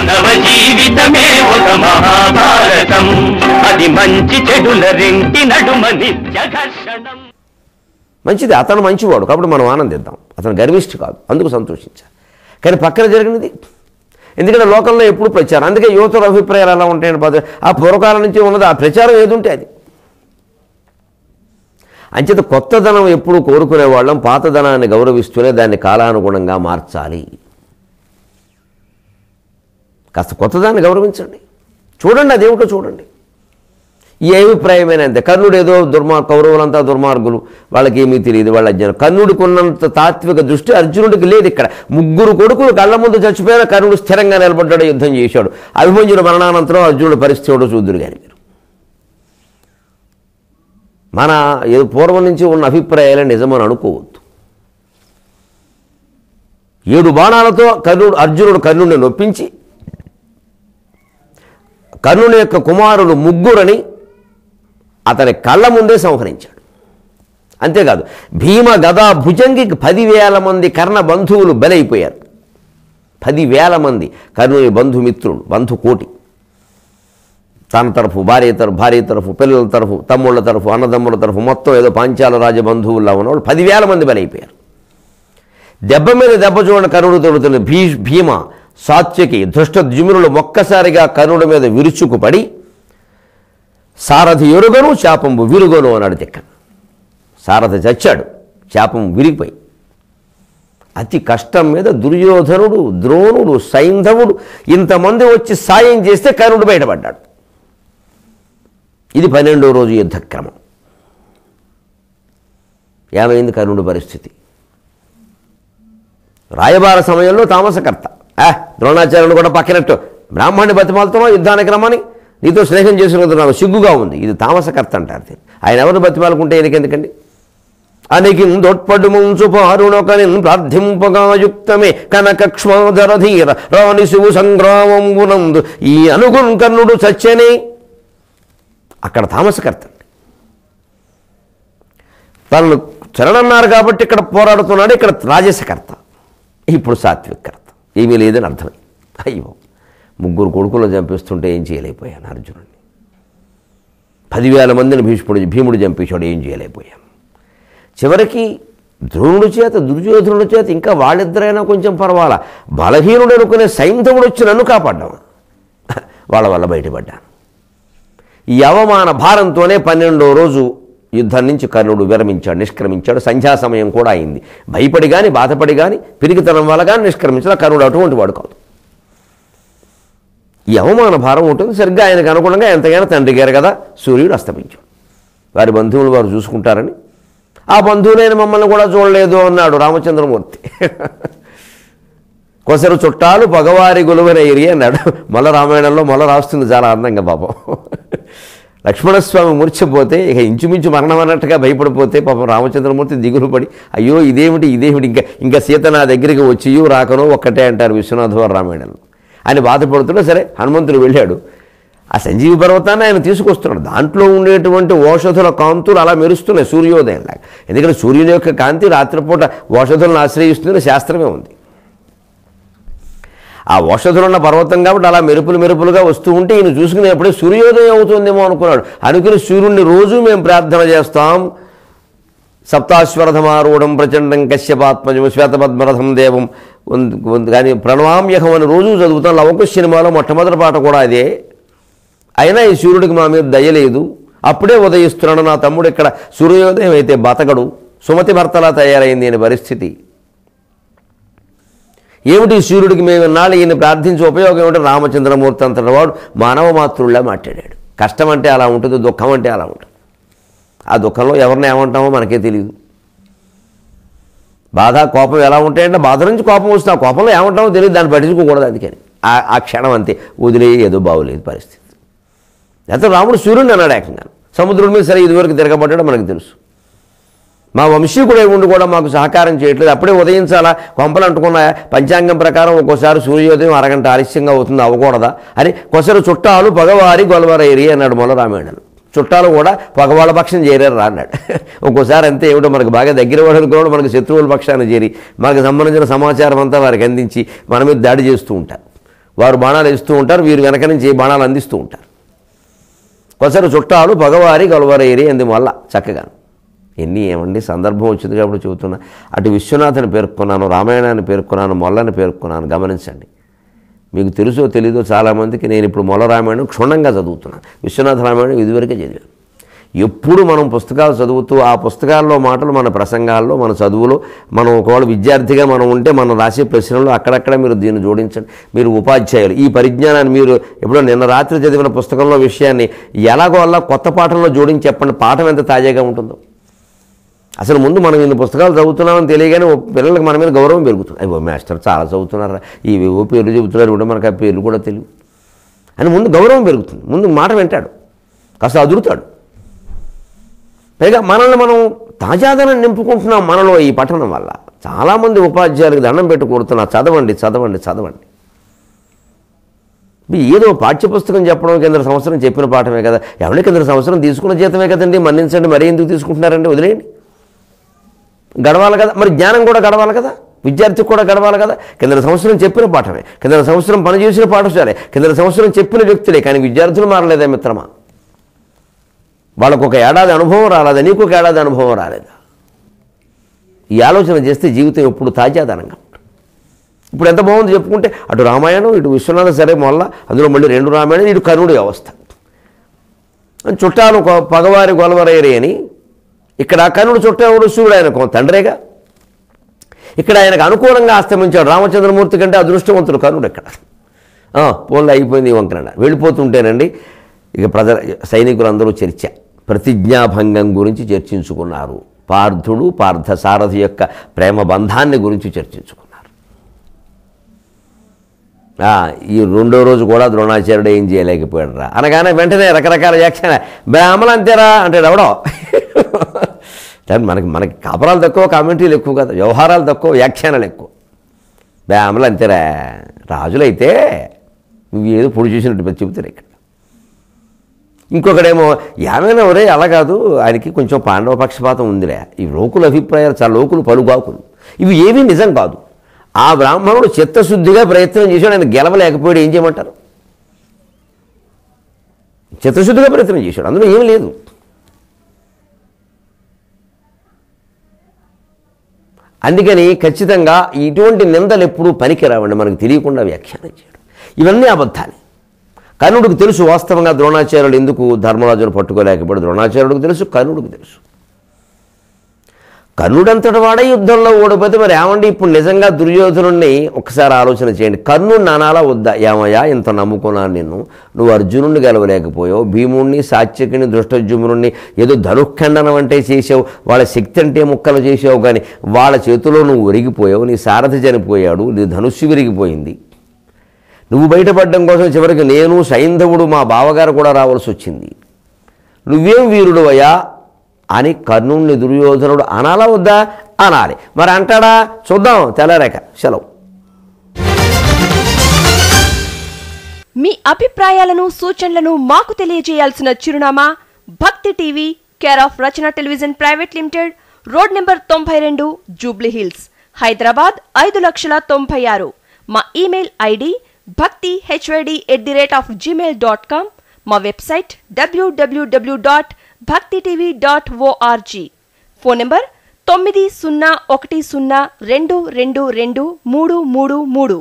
మానవ జీవితమే ఒక మహాభారతం, అది మంచి చెడుల రెంటి నడుమ నిత్య ఘర్షణం. మంచిది, అతను మంచివాడు కాబట్టి మనం ఆనందిద్దాం, అతను గర్విష్ఠి కాదు, అందుకు సంతోషించాలి. కానీ పక్కన జరిగినది, ఎందుకంటే లోకంలో ఎప్పుడు ప్రచారం, అందుకే యువతుల అభిప్రాయాలు ఎలా ఉంటాయని ఆ పూర్వకాలం నుంచి ఉన్నది, ఆ ప్రచారం ఏది ఉంటే అది. అంచేత కొత్తదనం ఎప్పుడు కోరుకునే వాళ్ళం పాతదనాన్ని గౌరవిస్తూనే దాన్ని కాలానుగుణంగా మార్చాలి. కాస్త కొత్తదాన్ని గౌరవించండి, చూడండి అదేమిటో చూడండి. ఈ అభిప్రాయమైన అంతే. కర్ణుడు ఏదో కౌరవులంతా దుర్మార్గులు, వాళ్ళకి ఏమీ తెలియదు, వాళ్ళ అజ్ఞానం. కర్ణుడికి ఉన్నంత తాత్విక దృష్టి అర్జునుడికి లేదు. ఇక్కడ ముగ్గురు కొడుకులు కళ్ళ ముందు చచ్చిపోయినా కర్ణుడు స్థిరంగా నిలబడ్డాడు, యుద్ధం చేశాడు. అభిమన్యుడు మరణానంతరం అర్జునుడు పరిస్థితి ఏడో చూద్దురు కానీ మీరు. మన పూర్వం నుంచి ఉన్న అభిప్రాయాలే నిజమని అనుకోవద్దు. 7 బాణాలతో అర్జునుడు కర్ణుడిని నొప్పించి కర్ణుని యొక్క కుమారులు ముగ్గురని అతని కళ్ళ ముందే సంహరించాడు. అంతేకాదు, భీమ గదా భుజంగికి 10,000 మంది కర్ణ బంధువులు బలైపోయారు. 10,000 మంది కర్ణుని బంధుమిత్రులు, బంధుకోటి. తన తరఫు భార్య తరఫు పిల్లల తరఫు తమ్ముళ్ళ తరఫు అన్నదమ్ముల తరఫు మొత్తం ఏదో పాంచాల రాజబంధువుల్లో ఉన్నవాళ్ళు 10,000 మంది బలైపోయారు. దెబ్బ మీద దెబ్బ చూడండి కర్ణుడు తొడుతున్న భీమ సాత్యకి ధృష్టద్యుమ్నులు ఒక్కసారిగా కర్ణుడి మీద విరుచుకుపడి సారథి ఎరుగను శాపంబు విరుగను అన్నాడు తిక్క. సారథి చచ్చాడు, శాపం విరిగిపోయి. అతి కష్టం మీద దుర్యోధనుడు, ద్రోణుడు, సైంధవుడు ఇంతమంది వచ్చి సాయం చేస్తే కర్ణుడు బయటపడ్డాడు. ఇది 12వ రోజు యుద్ధక్రమం. ఏమైంది కర్ణుడి పరిస్థితి? రాయబార సమయంలో తామసకర్త ద్రోణాచార్యుడు కూడా పక్కనట్టు బ్రాహ్మణ్ణి బతిమాలుతున్నావు యుద్ధానికి రమ్మని, నీతో స్నేహం చేసినందుకు నాకు సిగ్గుగా ఉంది. ఇది తామసకర్త అంటారు. ఆయన ఎవరిని బతిమాలుకుంటే ఎందుకండి? అనికిన్ దొట్పడు ముంచు పారుణొకని ప్రార్థింపగాయుక్తమే కనకక్ష్మాధరధీర రాణి శివు సంగ్రామంబునందు ఈ అనుగుణ్ కర్ణుడు చచ్చనే. అక్కడ తామసకర్త, తనను చరణన్నారు కాబట్టి ఇక్కడ పోరాడుతున్నాడు. ఇక్కడ రాజసకర్త, ఇప్పుడు సాత్వికర్త. ఏమీ లేదని అర్థమై, అయ్యో ముగ్గురు కొడుకులను చంపిస్తుంటే ఏం చేయలేకపోయాను అర్జునుడిని. 10,000 మందిని భీముడు చంపేశాడు, ఏం చేయలేకపోయాను. చివరికి ద్రోణుడి చేత దుర్యోధనుడి చేత ఇంకా వాళ్ళిద్దరైనా కొంచెం పర్వాలా, బలహీనుడు అనుకునే సైంధవుడు వచ్చి నన్ను కాపాడ్డాము, వాళ్ళ వల్ల బయటపడ్డాను. ఈ అవమాన భారంతోనే 12వ రోజు యుద్ధం నుంచి కర్ణుడు విరమించాడు, నిష్క్రమించాడు. సంధ్యా సమయం కూడా అయింది. భయపడి కానీ బాధపడి కానీ పిరికితనం వల్ల కానీ నిష్క్రమించాడు. కర్ణుడు అటువంటి వాడు కాదు. ఈ అవమాన భారం ఉంటుంది. సరిగ్గా ఆయనకు అనుగుణంగా ఎంతగానో తండ్రి గారు కదా సూర్యుడు అస్తమించాడు. వారి బంధువులు వారు చూసుకుంటారని, ఆ బంధువులైన మమ్మల్ని కూడా చూడలేదు అన్నాడు రామచంద్రమూర్తి. కొసరు చుట్టాలు పగవారి గొలువనైరి అన్నాడు. మొల రామాయణంలో మొల రాస్తుంది చాలా అందంగా. పాపం లక్ష్మణస్వామి మూర్ఛపోతే ఇక ఇంచుమించు మరణం అన్నట్టుగా భయపడిపోతే పాపం రామచంద్రమూర్తి దిగులు పడి, అయ్యో ఇదేమిటి ఇంకా సీత నా దగ్గరికి వచ్చియో రాకనో ఒక్కటే అంటారు విశ్వనాథవారి రామాయణంలో అని బాధపడుతున్నా. సరే హనుమంతుడు వెళ్ళాడు, ఆ సంజీవి పర్వతాన్ని ఆయన తీసుకొస్తున్నాడు. దాంట్లో ఉండేటువంటి ఓషధుల కాంతులు అలా మెరుస్తున్నాయి సూర్యోదయంలాగా. ఎందుకంటే సూర్యుని యొక్క కాంతి రాత్రిపూట ఓషధులను ఆశ్రయిస్తుందని శాస్త్రమే ఉంది. ఆ ఓషధులున్న పర్వతం కాబట్టి అలా మెరుపులుగా వస్తూ ఉంటే ఈయన చూసుకునేప్పుడే సూర్యోదయం అవుతుందేమో అనుకున్నాడు. అనుకుని సూర్యుడిని రోజు మేము ప్రార్థన చేస్తాం. సప్తాశ్వరథమారూఢం ప్రచండం కశ్యపాత్మజం శ్వేతపద్మరథం దేవం కానీ ప్రణవామ్యహం అని రోజు చదువుతాం. లవకుశ సినిమాలో మొట్టమొదటి పాట కూడా అదే. అయినా ఈ సూర్యుడికి మా మీద దయలేదు, అప్పుడే ఉదయిస్తున్నాడు నా తమ్ముడు ఇక్కడ సూర్యోదయం అయితే బతకడు, సుమతి భర్తలా తయారైంది అని పరిస్థితి. ఏమిటి సూర్యుడికి మేము ఇన్నాళ్ళు ఈయన ప్రార్థించే ఉపయోగం ఏమిటి? రామచంద్రమూర్తి అంతటి వాడు మానవ మాతృల్లా మాట్లాడాడు. కష్టం అంటే అలా ఉంటుంది, దుఃఖం అంటే అలా ఉంటుంది. ఆ దుఃఖంలో ఎవరిని ఏమంటామో మనకే తెలియదు. బాధ కోపం ఎలా ఉంటాయంటే బాధ నుంచి కోపం వస్తుంది, ఆ కోపంలో ఏమంటామో తెలియదు, దాన్ని పట్టించుకోకూడదు. అందుకని ఆ క్షణం అంతే, వదిలే ఏదో బాగోలేదు పరిస్థితి. అయితే రాముడు సూర్యుడిని అన్నాడు ఏకంగా. సముద్రుడి మీద సరే ఇదివరకు తిరగబడ్డాడో మనకు తెలుసు. మా వంశీకుడే ఉండి కూడా మాకు సహకారం చేయట్లేదు, అప్పుడే ఉదయించాలా, కొంపలు అంటుకున్న పంచాంగం ప్రకారం ఒక్కోసారి సూర్యోదయం అరగంట ఆలస్యంగా అవుతుంది, అవ్వకూడదా అని కొసరు చుట్టాలు పగవారి గొలవరైరి అన్నాడు మొల రామాయణం. చుట్టాలు కూడా పగవాళ్ళ పక్షం చేరారు రా అన్నాడు. ఒక్కోసారి అంతే, ఏమిటో మనకు బాగా దగ్గర వాడు కూడా మనకు శత్రువుల పక్షాన్ని చేరి మనకు సంబంధించిన సమాచారం అంతా వారికి అందించి మన మీద దాడి చేస్తూ ఉంటారు. వారు బాణాలు వేస్తూ ఉంటారు, వీరు వెనక నుంచి బాణాలు అందిస్తూ ఉంటారు. కొసరు చుట్టాలు పగవారి గొలవరేరి అందువల్ల చక్కగా ఏమండి సందర్భం వచ్చింది కాబట్టి చెబుతున్నా. అటు విశ్వనాథని పేర్కొన్నాను, రామాయణాన్ని పేర్కొన్నాను, మొల్లని పేర్కొన్నాను. గమనించండి, మీకు తెలుసో తెలీదో చాలామందికి నేను ఇప్పుడు మొల్ల రామాయణం క్షుణ్ణంగా చదువుతున్నాను. విశ్వనాథ రామాయణం ఇదివరకే చదివాను. ఎప్పుడు మనం పుస్తకాలు చదువుతూ ఆ పుస్తకాల్లో మాటలు మన ప్రసంగాల్లో, మన చదువులో, మనం ఒకవేళ విద్యార్థిగా మనం ఉంటే మనం రాసే ప్రశ్నలు అక్కడక్కడ మీరు దీన్ని జోడించండి. మీరు ఉపాధ్యాయులు ఈ పరిజ్ఞానాన్ని మీరు ఎప్పుడో నిన్న రాత్రి చదివిన పుస్తకంలో విషయాన్ని ఎలాగో అలా కొత్త పాఠంలో జోడించి చెప్పండి. పాఠం ఎంత తాజాగా ఉంటుందో. అసలు ముందు మనం ఇన్ని పుస్తకాలు చదువుతున్నామని తెలియగానే పిల్లలకు మన మీద గౌరవం పెరుగుతుంది. అయ్యో మాస్టర్ చాలా చదువుతున్నారా, ఇవేవో పేర్లు చెబుతున్నారు కూడా మనకు ఆ పేర్లు కూడా తెలియదు అని ముందు గౌరవం పెరుగుతుంది. ముందు మాట వింటాడు, కాస్త అదురుతాడు. పైగా మనల్ని మనం తాజాదనం నింపుకుంటున్నాం మనలో ఈ పఠనం వల్ల. చాలామంది ఉపాధ్యాయులకు దండం పెట్టి కోరుతున్నా, చదవండి చదవండి చదవండి. ఏదో పాఠ్యపుస్తకం చెప్పడం కింద సంవత్సరం చెప్పిన పాఠమే కదా, ఎవరి కింద సంవత్సరం తీసుకున్న జీతమే కదండి, మన్నించండి. మరీ ఎందుకు తీసుకుంటున్నారండి, వదిలేయండి. గడవాలి కదా, మరి జ్ఞానం కూడా గడవాలి కదా, విద్యార్థికి కూడా గడవాలి కదా. కింద సంవత్సరం చెప్పిన పాఠమే, కింద సంవత్సరం పనిచేసిన పాఠశాలే, కింద సంవత్సరం చెప్పిన వ్యక్తులే, కానీ విద్యార్థులు మారలేదా మిత్రమా? వాళ్ళకు ఒక ఏడాది అనుభవం రాలేదా, నీకు ఒక ఏడాది అనుభవం రాలేదా? ఈ ఆలోచన చేస్తే జీవితం ఎప్పుడు తాజాదనంగా ఉంటుంది. ఇప్పుడు ఎంత బాగుంది చెప్పుకుంటే, అటు రామాయణం ఇటు విశ్వనాథ సరే మొల్ల, అందులో మళ్ళీ 2 రామాయణం, ఇటు కర్ణుడి వ్యవస్థ. చుట్టాలు పగవారి గొలవరేరి అని ఇక్కడ కర్ణుడు చుట్టేవాడు శివుడు, ఆయన తండ్రేగా. ఇక్కడ ఆయనకు అనుకూలంగా అస్తమించాడు. రామచంద్రమూర్తి కంటే అదృష్టవంతుడు కర్ణుడు. ఇక్కడ పోన్లు అయిపోయింది ఈ వంకన వెళ్ళిపోతుంటేనండి. ఇక సైనికులందరూ చర్చ, ప్రతిజ్ఞాభంగం గురించి చర్చించుకున్నారు. పార్థుడు పార్థసారథి యొక్క ప్రేమ బంధాన్ని గురించి చర్చించుకున్నారు. ఈ 2వ రోజు కూడా ద్రోణాచార్యుడు ఏం చేయలేకపోయాడు రా అనగానే వెంటనే రకరకాల వ్యాఖ్యాన. బ్రాహ్మలు అంతేరా అంటే ఎవడో. మనకి కాపరాలు తక్కువ, కామెంటరీలు ఎక్కువ కదా, వ్యవహారాలు తక్కువ, వ్యాఖ్యానాలు ఎక్కువ. బ్రాహ్మలు అంతేరా, రాజులైతే నువ్వు ఏదో పొడి చేసినట్టు చెబుతారు. ఇక్కడ ఇంకొకడేమో ఏమైనా ఒరే అలా కాదు, ఆయనకి కొంచెం పాండవ పక్షపాతం ఉందిలే. ఈ లోకుల అభిప్రాయాలు చాలా లోకులు పలుగాకులు, ఇవి ఏమీ నిజం కాదు. ఆ బ్రాహ్మణుడు చిత్తశుద్ధిగా ప్రయత్నం చేశాడు, ఆయన గెలవలేకపోయాడు. ఏం చేయమంటారు? చిత్తశుద్ధిగా ప్రయత్నం చేశాడు, అందులో ఏమీ లేదు. అందుకని ఖచ్చితంగా ఇటువంటి నిందలు ఎప్పుడూ పనికిరావండి, మనకు తెలియకుండా వ్యాఖ్యానం చేయడం. ఇవన్నీ అబద్ధాలే. కర్ణుడికి తెలుసు వాస్తవంగా ద్రోణాచార్యుడు ఎందుకు ధర్మరాజును పట్టుకోలేకపోయాడు. ద్రోణాచార్యుడికి తెలుసు, కర్ణుడికి తెలుసు. కర్ణుడంతటి వాడే యుద్ధంలో ఓడిపోతే మరి ఏమండి ఇప్పుడు నిజంగా దుర్యోధనుడిని ఒకసారి ఆలోచన చేయండి. కర్ణుడిని అనాలా వద్దా? ఏమయ్యా ఇంత నమ్ముకున్నాను నిన్ను, నువ్వు అర్జునుడిని గెలవలేకపోయావు, భీముడిని సాత్యకిని దృష్టజుమ్నుడిని ఏదో ధనుఖండనం అంటే చేసావు, వాళ్ళ శక్తి అంటే ముక్కలు చేసావు, కానీ వాళ్ళ చేతిలో నువ్వు ఒరిగిపోయావు, నీ సారథి చనిపోయాడు, నీ ధనుస్సు విరిగిపోయింది. నువ్వు బయటపడడం కోసం చివరికి నేను సైంధవుడు మా బావగారు కూడా రావాల్సి వచ్చింది. నువ్వేం వీరుడు అయ్యా అని కర్ణుడిని దుర్యోధనుడు అనాలా వద్దా? అనాలి. మరి అంటాడా? చూద్దాం తెల్లరేఖ. సెలవు. మీ అభిప్రాయాలను సూచనలను మాకు తెలియజేయాల్సిన చిరునామా భక్తి TV, care of Rachana television private limited, road number 92, Jubilee hills, Hyderabad 5,96,000. మా ఇమెయిల్ ఐడి bhaktihyd@gmail.com. మా వెబ్సైట్ www.bhaktitv.org. Phone number 9010222333.